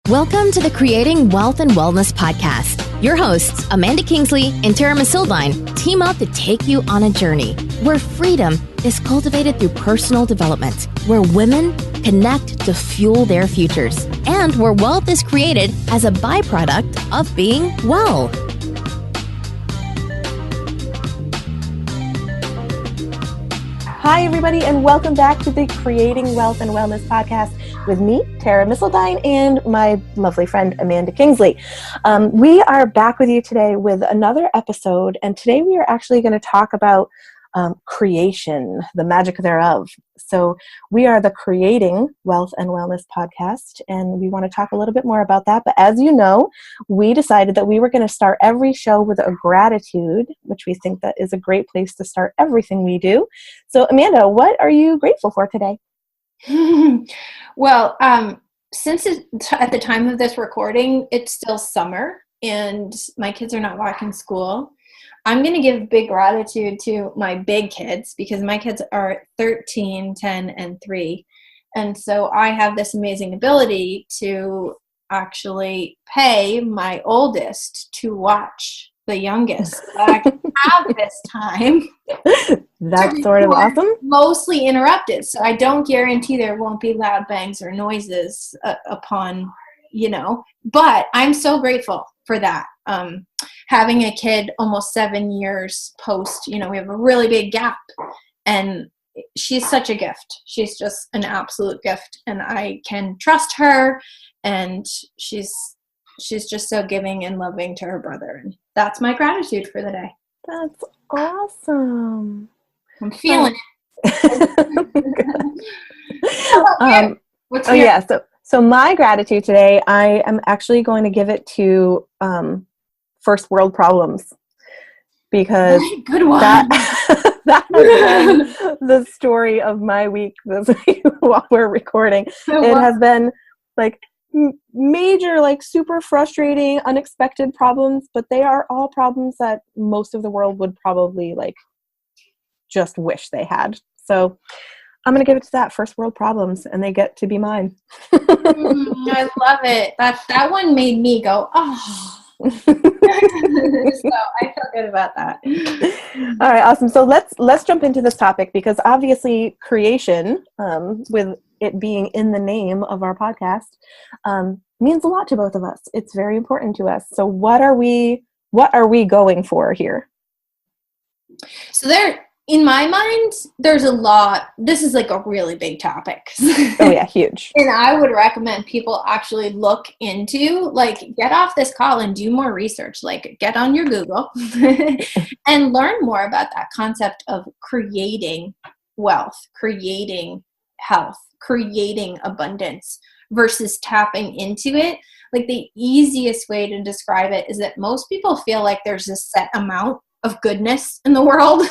Welcome to the Creating Wealth and Wellness podcast. Your hosts, Amanda Kingsley and Tara Missildine, team up to take you on a journey where freedom is cultivated through personal development, where women connect to fuel their futures, and where wealth is created as a byproduct of being well. Hi, everybody, and welcome back to the Creating Wealth and Wellness podcast with me, Tara Missildine, and my lovely friend, Amanda Kingsley. We are back with you today with another episode, and today we are actually going to talk about creation, the magic thereof. So we are the Creating Wealth and Wellness podcast, and we want to talk a little bit more about that. But as you know, we decided that we were going to start every show with a gratitude, which we think that is a great place to start everything we do. So Amanda, what are you grateful for today? Well, since at the time of this recording, it's still summer and my kids are not back in school, I'm going to give big gratitude to my big kids because my kids are 13, 10, and 3. And so I have this amazing ability to actually pay my oldest to watch the youngest. So that I can have this time. That's sort of awesome. Mostly interrupted. So I don't guarantee there won't be loud bangs or noises upon, but I'm so grateful for that. Having a kid almost 7 years post, we have a really big gap, and she's such a gift. She's just an absolute gift, and I can trust her, and she's just so giving and loving to her brother, and that's my gratitude for the day. That's awesome. I'm feeling it. What's your? Yeah. So my gratitude today, I am actually going to give it to first world problems, because good one. that has been the story of my week this week while we're recording. It has been like major, like super frustrating, unexpected problems, but they are all problems that most of the world would probably like just wish they had. So I'm going to give it to that, first world problems, and they get to be mine. I love it. That one made me go, oh. So I feel good about that. All right, awesome. So let's jump into this topic, because obviously creation, with it being in the name of our podcast, means a lot to both of us. It's very important to us. So what are we going for here? So in my mind, there's a lot. This is like a really big topic. Oh yeah, huge. And I would recommend people actually look into, get off this call and do more research. Get on your Google and learn more about that concept of creating wealth, creating health, creating abundance versus tapping into it. The easiest way to describe it is that most people feel like there's a set amount of goodness in the world.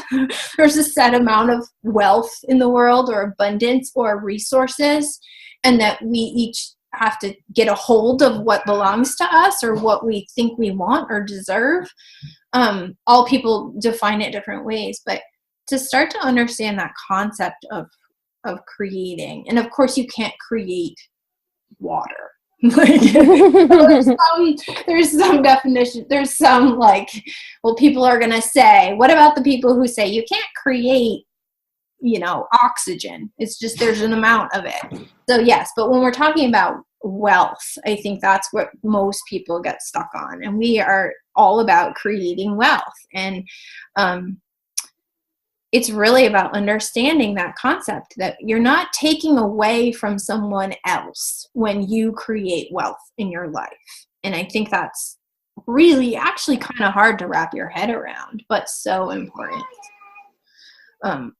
There's a set amount of wealth in the world, or abundance, or resources, and that we each have to get a hold of what belongs to us or what we think we want or deserve. All people define it different ways, but to start to understand that concept of creating, and of course you can't create water. There's some definition. There's some people are going to say, what about the people who say you can't create, oxygen? It's just, there's an amount of it. So yes, but when we're talking about wealth, I think that's what most people get stuck on. And we are all about creating wealth. And, it's really about understanding that concept that you're not taking away from someone else when you create wealth in your life. And I think that's really actually kind of hard to wrap your head around, but so important.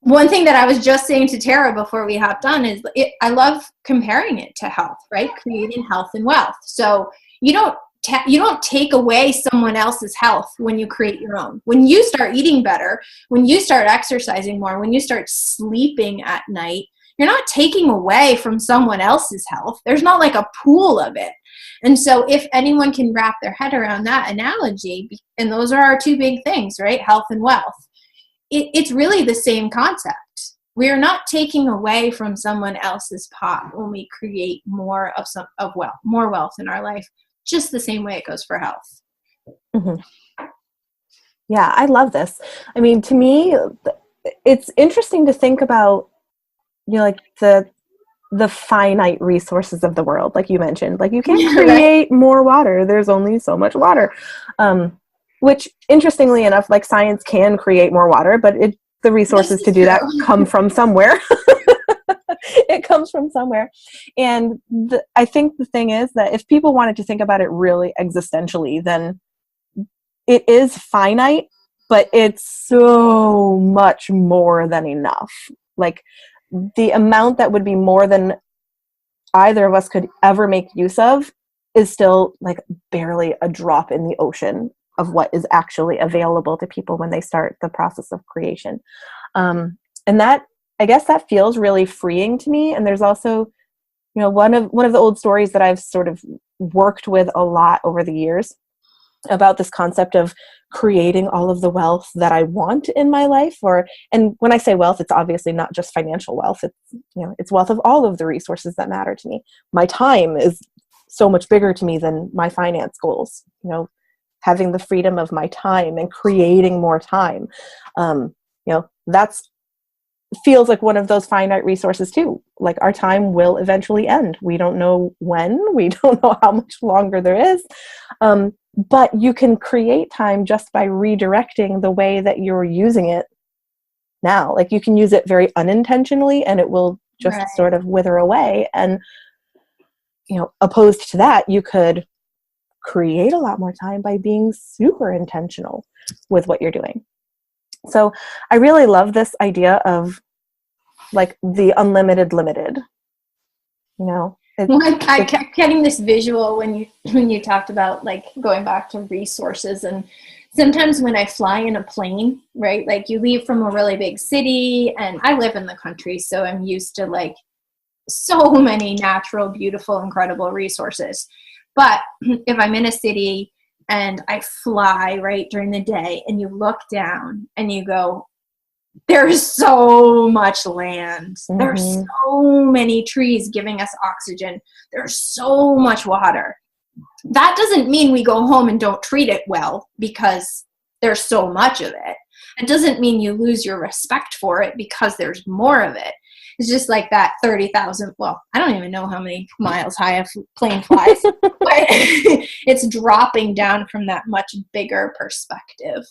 One thing that I was just saying to Tara before we hopped on is I love comparing it to health, right? Creating health and wealth. So you don't take away someone else's health when you create your own. When you start eating better, when you start exercising more, when you start sleeping at night, you're not taking away from someone else's health. There's not like a pool of it. And so if anyone can wrap their head around that analogy, and those are our two big things, right? Health and wealth. It's really the same concept. we're not taking away from someone else's pot when we create more more wealth in our life, just the same way it goes for health. Mm-hmm. Yeah, I love this. I mean, to me, it's interesting to think about, like the finite resources of the world, like you mentioned. Like, you can't create more water. There's only so much water. Which, interestingly enough, like, science can create more water, but the resources to do that come from somewhere. It comes from somewhere. And I think the thing is that if people wanted to think about it really existentially, then it is finite, but it's so much more than enough. Like, the amount that would be more than either of us could ever make use of is still like barely a drop in the ocean of what is actually available to people when they start the process of creation. And that, I guess, that feels really freeing to me. And there's also, one of the old stories that I've sort of worked with a lot over the years about this concept of creating all of the wealth that I want in my life. And when I say wealth, it's obviously not just financial wealth. It's, it's wealth of all of the resources that matter to me. My time is so much bigger to me than my finance goals. Having the freedom of my time and creating more time, that's feels like one of those finite resources too. Like, our time will eventually end. We don't know when, we don't know how much longer there is. But you can create time just by redirecting the way that you're using it now. Like, you can use it very unintentionally and it will just sort of wither away. And, opposed to that, you could create a lot more time by being super intentional with what you're doing. So I really love this idea of, like, the unlimited limited, I kept getting this visual when you talked about, like, going back to resources. And sometimes when I fly in a plane, right, like, you leave from a really big city, and I live in the country, so I'm used to, like, so many natural, beautiful, incredible resources. But if I'm in a city and I fly right during the day, and you look down and you go, there's so much land. Mm-hmm. There's so many trees giving us oxygen. There's so much water. That doesn't mean we go home and don't treat it well because there's so much of it. It doesn't mean you lose your respect for it because there's more of it. It's just like that 30,000, well, I don't even know how many miles high a plane flies, but it's dropping down from that much bigger perspective.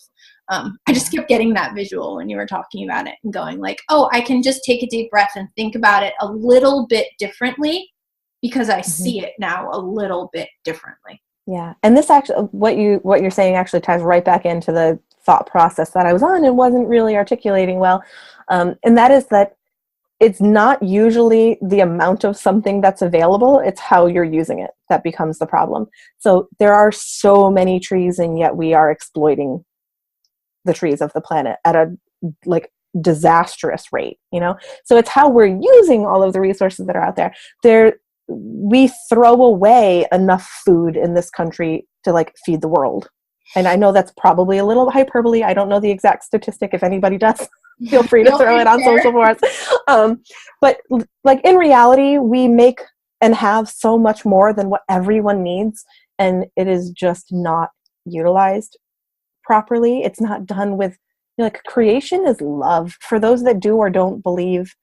I just kept getting that visual when you were talking about it and going like, oh, I can just take a deep breath and think about it a little bit differently because I see it now a little bit differently. Yeah. And this actually, what you're saying actually ties right back into the thought process that I was on and wasn't really articulating well. And that is that it's not usually the amount of something that's available, it's how you're using it that becomes the problem. So there are so many trees, and yet we are exploiting the trees of the planet at a like disastrous rate, So it's how we're using all of the resources that are out there. We throw away enough food in this country to like feed the world. And I know that's probably a little hyperbole. I don't know the exact statistic. If anybody does, feel free to throw it on social forums. But like in reality, we make and have so much more than what everyone needs. And it is just not utilized properly. It's not done with, like, creation is love. For those that do or don't believe,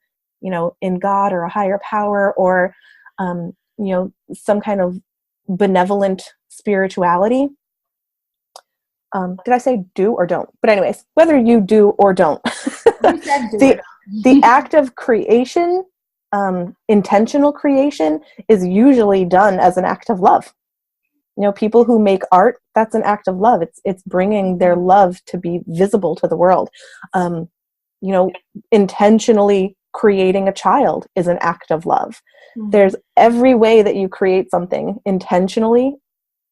in God or a higher power or, some kind of benevolent spirituality. Did I say do or don't? But anyways, whether you do or don't, the act of creation, intentional creation, is usually done as an act of love. People who make art, that's an act of love. It's bringing their love to be visible to the world. Intentionally creating a child is an act of love. Mm-hmm. There's every way that you create something intentionally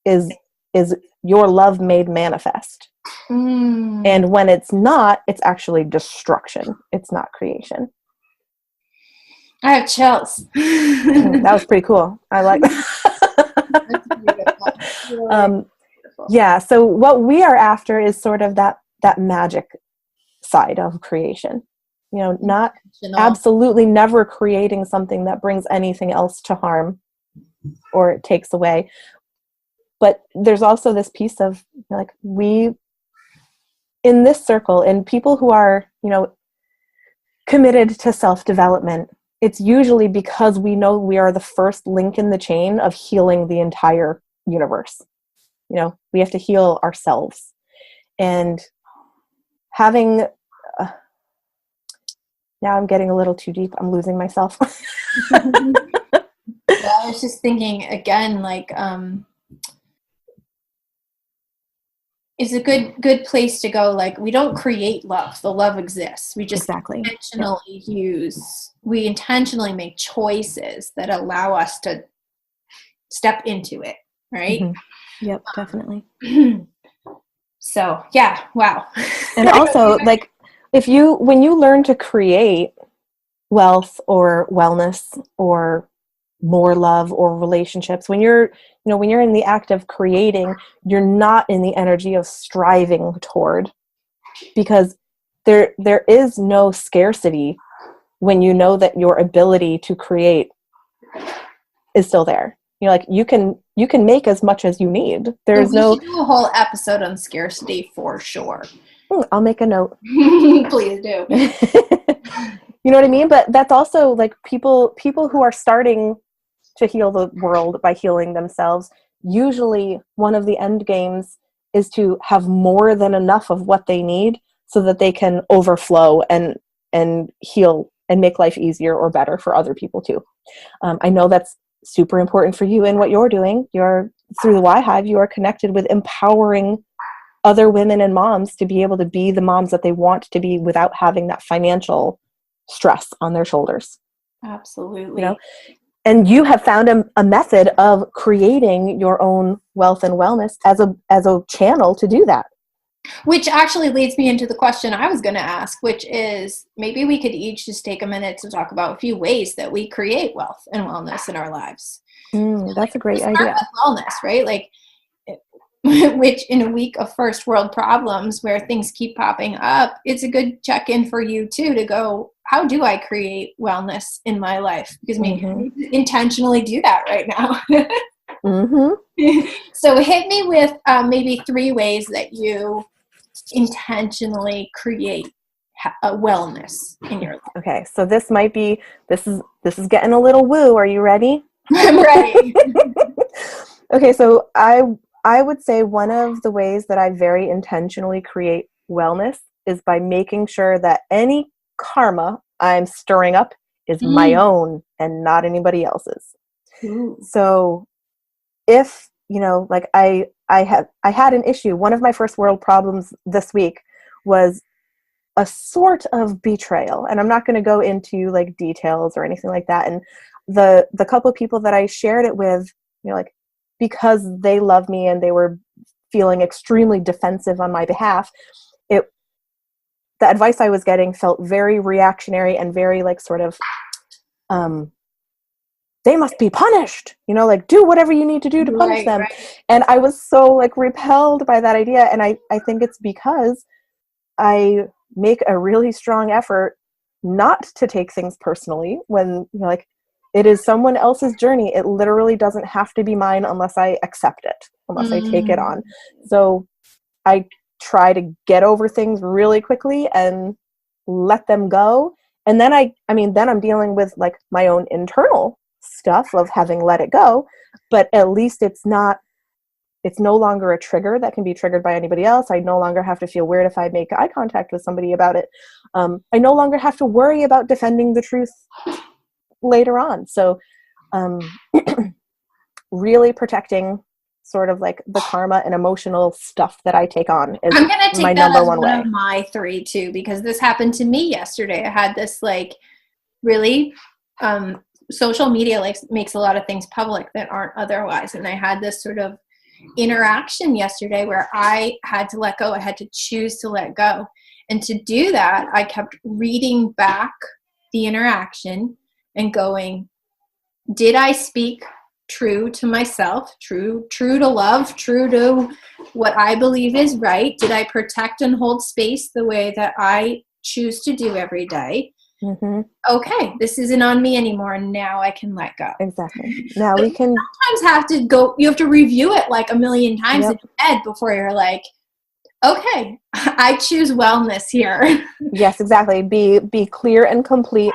is your love made manifest. Mm. And when it's not, it's actually destruction. It's not creation. I have chills. That was pretty cool. I like that. That's beautiful. Yeah. So what we are after is sort of that magic side of creation. not Intentional. absolutely never creating something that brings anything else to harm or it takes away. But there's also this piece of like, we, in this circle, and people who are, committed to self-development, it's usually because we know we are the first link in the chain of healing the entire universe. We have to heal ourselves. And having, now I'm getting a little too deep. I'm losing myself. Yeah, I was just thinking again, like, it's a good place to go. Like, we don't create love. The love exists. We just we intentionally make choices that allow us to step into it. Right. Mm-hmm. Yep, definitely. So yeah. Wow. And also, like, when you learn to create wealth or wellness or more love or relationships, when you're in the act of creating, you're not in the energy of striving toward, because there is no scarcity when you know that your ability to create is still there. Like, you can make as much as you need. We should do a whole episode on scarcity for sure. I'll make a note. Please do. You know what I mean? But that's also like people who are starting to heal the world by healing themselves. Usually one of the end games is to have more than enough of what they need so that they can overflow and heal and make life easier or better for other people too. I know that's super important for you in what you're doing. Through the Y Hive, you are connected with empowering other women and moms to be able to be the moms that they want to be without having that financial stress on their shoulders. Absolutely. And you have found a method of creating your own wealth and wellness as a channel to do that. Which actually leads me into the question I was going to ask, which is, maybe we could each just take a minute to talk about a few ways that we create wealth and wellness in our lives. That's a great idea. Wellness, right? Like, which in a week of first world problems where things keep popping up, it's a good check-in for you too, to go, how do I create wellness in my life? Because maybe I need to intentionally do that right now. So hit me with maybe 3 ways that you intentionally create a wellness in your life. Okay, so this is getting a little woo. Are you ready? I'm ready. Okay, so I would say one of the ways that I very intentionally create wellness is by making sure that any karma I'm stirring up is my own and not anybody else's. So if, like I had an issue, one of my first world problems this week was a sort of betrayal. And I'm not going to go into like details or anything like that. And the couple of people that I shared it with, like, because they love me and they were feeling extremely defensive on my behalf, the advice I was getting felt very reactionary and very like sort of, they must be punished, like, do whatever you need to do to punish them. Right. And I was so like repelled by that idea. And I think it's because I make a really strong effort not to take things personally when, like, it is someone else's journey. It literally doesn't have to be mine unless I accept it, unless I take it on. So I try to get over things really quickly and let them go. And then then I'm dealing with like my own internal stuff of having let it go, but at least it's no longer a trigger that can be triggered by anybody else. I no longer have to feel weird if I make eye contact with somebody about it. I no longer have to worry about defending the truth later on. So really protecting sort of like the karma and emotional stuff that I take on is I'm gonna take my that number as one way. Of my 3 too, because this happened to me yesterday. I had this like really social media makes a lot of things public that aren't otherwise, and I had this sort of interaction yesterday where I had to let go. I had to choose to let go, and to do that, I kept reading back the interaction and going, did I speak true to myself, true to love, true to what I believe is right? Did I protect and hold space the way that I choose to do every day, Mm-hmm. okay, this isn't on me anymore. Now I can let go. Exactly. Now But we can you have to review it like a million times Yep. in your head before you're like, okay, I choose wellness here. Yes, exactly. Be clear and complete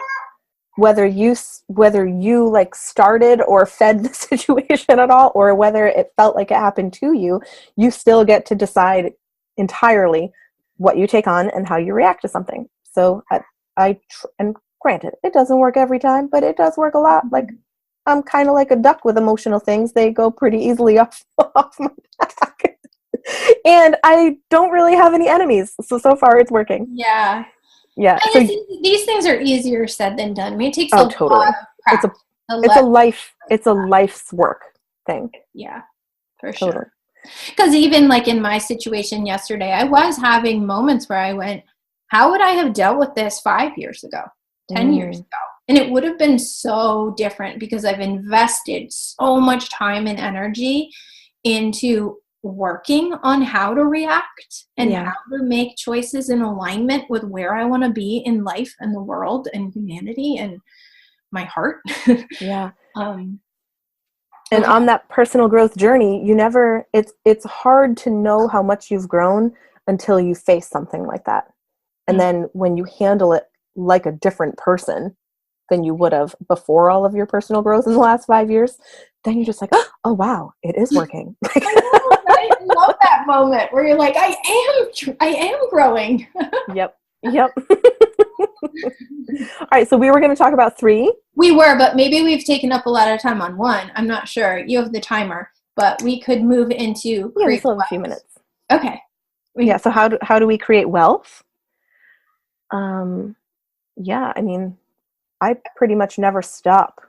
whether you like started or fed the situation at all, or whether it felt like it happened to you. You still get to decide entirely what you take on and how you react to something. So and granted, it doesn't work every time, but it does work a lot. Like, I'm kind of like a duck with emotional things. They go pretty easily off my back. And I don't really have any enemies. So far it's working. Yeah. Yeah. And So these things are easier said than done. I mean, it takes totally. lot of practice. It's a life's work thing. Yeah, for Totally. sure. Because even like in my situation yesterday, I was having moments where I went, how would I have dealt with this 5 years ago, 10 years ago? And it would have been so different because I've invested so much time and energy into working on how to react and how to make choices in alignment with where I want to be in life and the world and humanity and my heart. Yeah. And on that personal growth journey, it's hard to know how much you've grown until you face something like that. And then when you handle it like a different person than you would have before all of your personal growth in the last 5 years, then you're just like, oh wow, it is working. I love that moment where you're like, I am growing. Yep. All right, so we were going to talk about 3. We were, but maybe we've taken up a lot of time on 1. I'm not sure. You have the timer, but we could move into we still have a few minutes. Okay. Yeah. So how do we create wealth? Yeah. I mean, I pretty much never stop.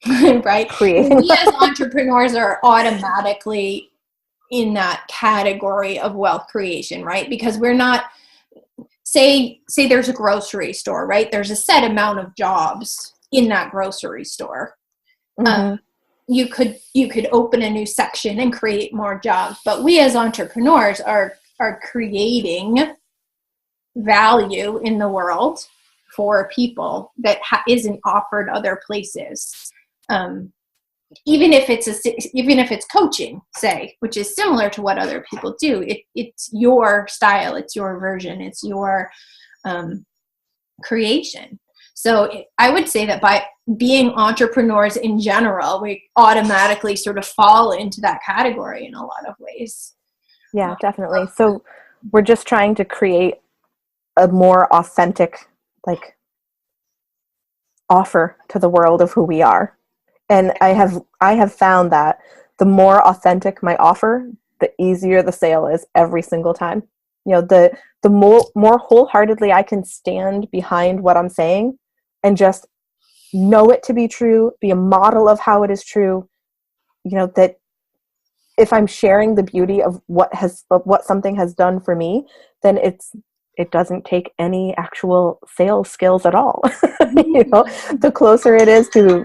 Right. Creating. We as entrepreneurs are automatically in that category of wealth creation, right? Because we're not. Say there's a grocery store, right? There's a set amount of jobs in that grocery store. Mm-hmm. You could open a new section and create more jobs, but we as entrepreneurs are creating value in the world for people that isn't offered other places. Even if it's coaching, say, which is similar to what other people do, it's your style, it's your version, it's your creation. So I would say that by being entrepreneurs in general, we automatically sort of fall into that category in a lot of ways. Yeah, definitely. So we're just trying to create a more authentic, like, offer to the world of who we are. And I have found that the more authentic my offer, the easier the sale is every single time. You know, the more wholeheartedly I can stand behind what I'm saying and just know it to be true, be a model of how it is true. You know, that if I'm sharing the beauty of what something has done for me, then it doesn't take any actual sales skills at all. You know, the closer it is to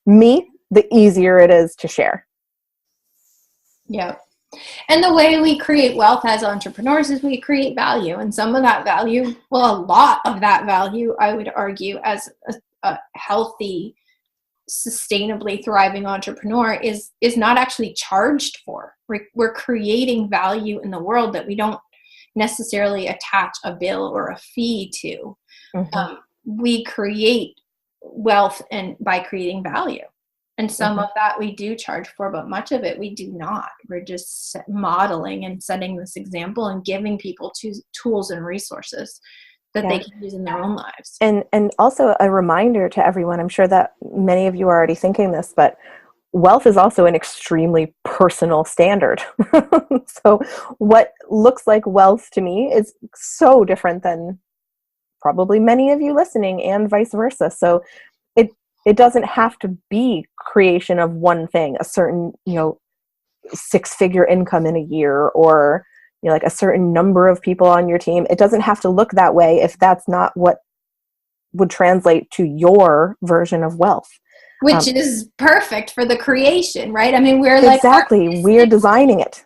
me, the easier it is to share. Yeah. And the way we create wealth as entrepreneurs is we create value. And some of that value, well, a lot of that value, I would argue, as a healthy, sustainably thriving entrepreneur is not actually charged for. We're creating value in the world that we don't necessarily attach a bill or a fee to. Mm-hmm. We create wealth and by creating value. And some of that we do charge for, but much of it we do not. We're just modeling and setting this example and giving people tools and resources that they can use in their own lives. And also a reminder to everyone, I'm sure that many of you are already thinking this, but wealth is also an extremely personal standard. So what looks like wealth to me is so different than probably many of you listening, and vice versa. So it doesn't have to be creation of one thing, a certain, 6-figure income in a year, or, like a certain number of people on your team. It doesn't have to look that way if that's not what would translate to your version of wealth. Which is perfect for the creation, right? I mean, we're exactly. We're designing it.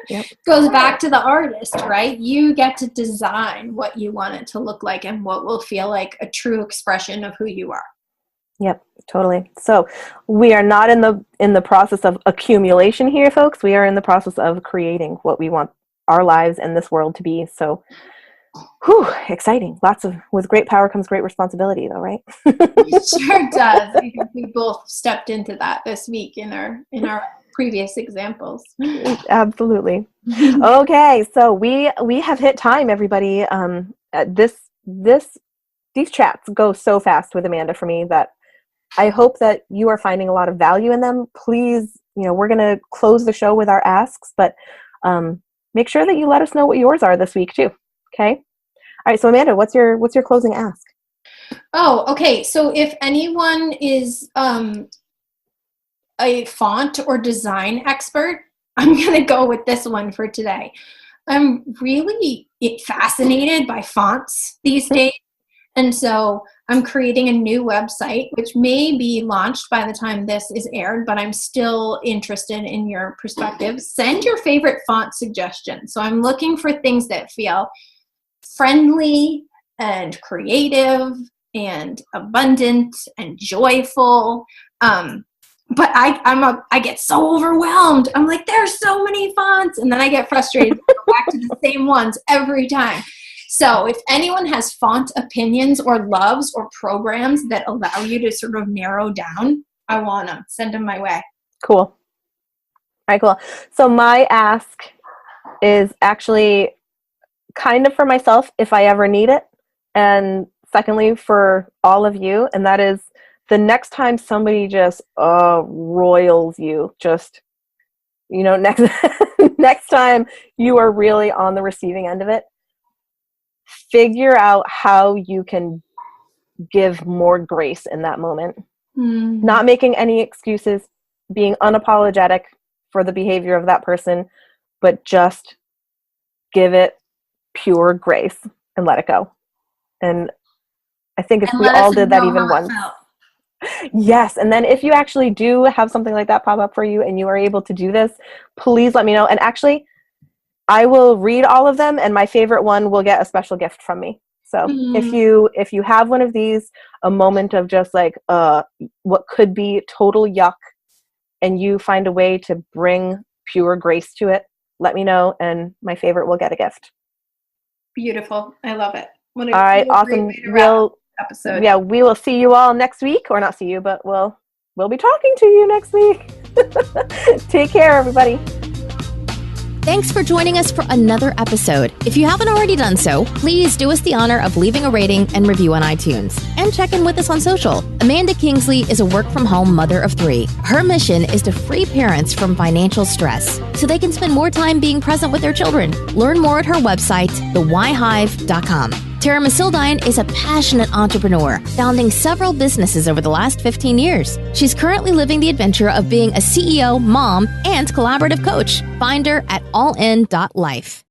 Yep. Goes back to the artist, right? You get to design what you want it to look like and what will feel like a true expression of who you are. Yep, totally. So we are not in the process of accumulation here, folks. We are in the process of creating what we want our lives and this world to be. So whew, exciting. With great power comes great responsibility, though, right? It sure does. I think we both stepped into that this week in our previous examples. Absolutely. Okay, so we have hit time, everybody. These chats go so fast with Amanda for me that I hope that you are finding a lot of value in them. Please, we're going to close the show with our asks, but make sure that you let us know what yours are this week too. Okay. All right. So Amanda, what's your closing ask? Oh, okay. So if anyone is a font or design expert, I'm going to go with this one for today. I'm really fascinated by fonts these days. And so I'm creating a new website, which may be launched by the time this is aired, but I'm still interested in your perspective. Send your favorite font suggestions. So I'm looking for things that feel friendly and creative and abundant and joyful. But I get so overwhelmed. I'm like, there's so many fonts. And then I get frustrated to go back to the same ones every time. So if anyone has font opinions or loves or programs that allow you to sort of narrow down, I want them. Send them my way. Cool. All right, cool. So my ask is actually kind of for myself if I ever need it. And secondly, for all of you. And that is the next time somebody just royals you, just, next time you are really on the receiving end of it, figure out how you can give more grace in that moment. Not making any excuses, being unapologetic for the behavior of that person, but just give it pure grace and let it go. And I think if we all did that even once. Yes. And then if you actually do have something like that pop up for you and you are able to do this, please let me know. And actually, I will read all of them, and my favorite one will get a special gift from me. So if you have one of these, a moment of just like what could be total yuck, and you find a way to bring pure grace to it, let me know, and my favorite will get a gift. Beautiful. I love it. All right, awesome. Episode. Yeah, we will see you all next week, or not see you, but we'll be talking to you next week. Take care, everybody. Thanks for joining us for another episode. If you haven't already done so, please do us the honor of leaving a rating and review on iTunes. And check in with us on social. Amanda Kingsley is a work-from-home mother of 3. Her mission is to free parents from financial stress so they can spend more time being present with their children. Learn more at her website, thewhyhive.com. Tara Missildine is a passionate entrepreneur, founding several businesses over the last 15 years. She's currently living the adventure of being a CEO, mom, and collaborative coach. Find her at allin.life.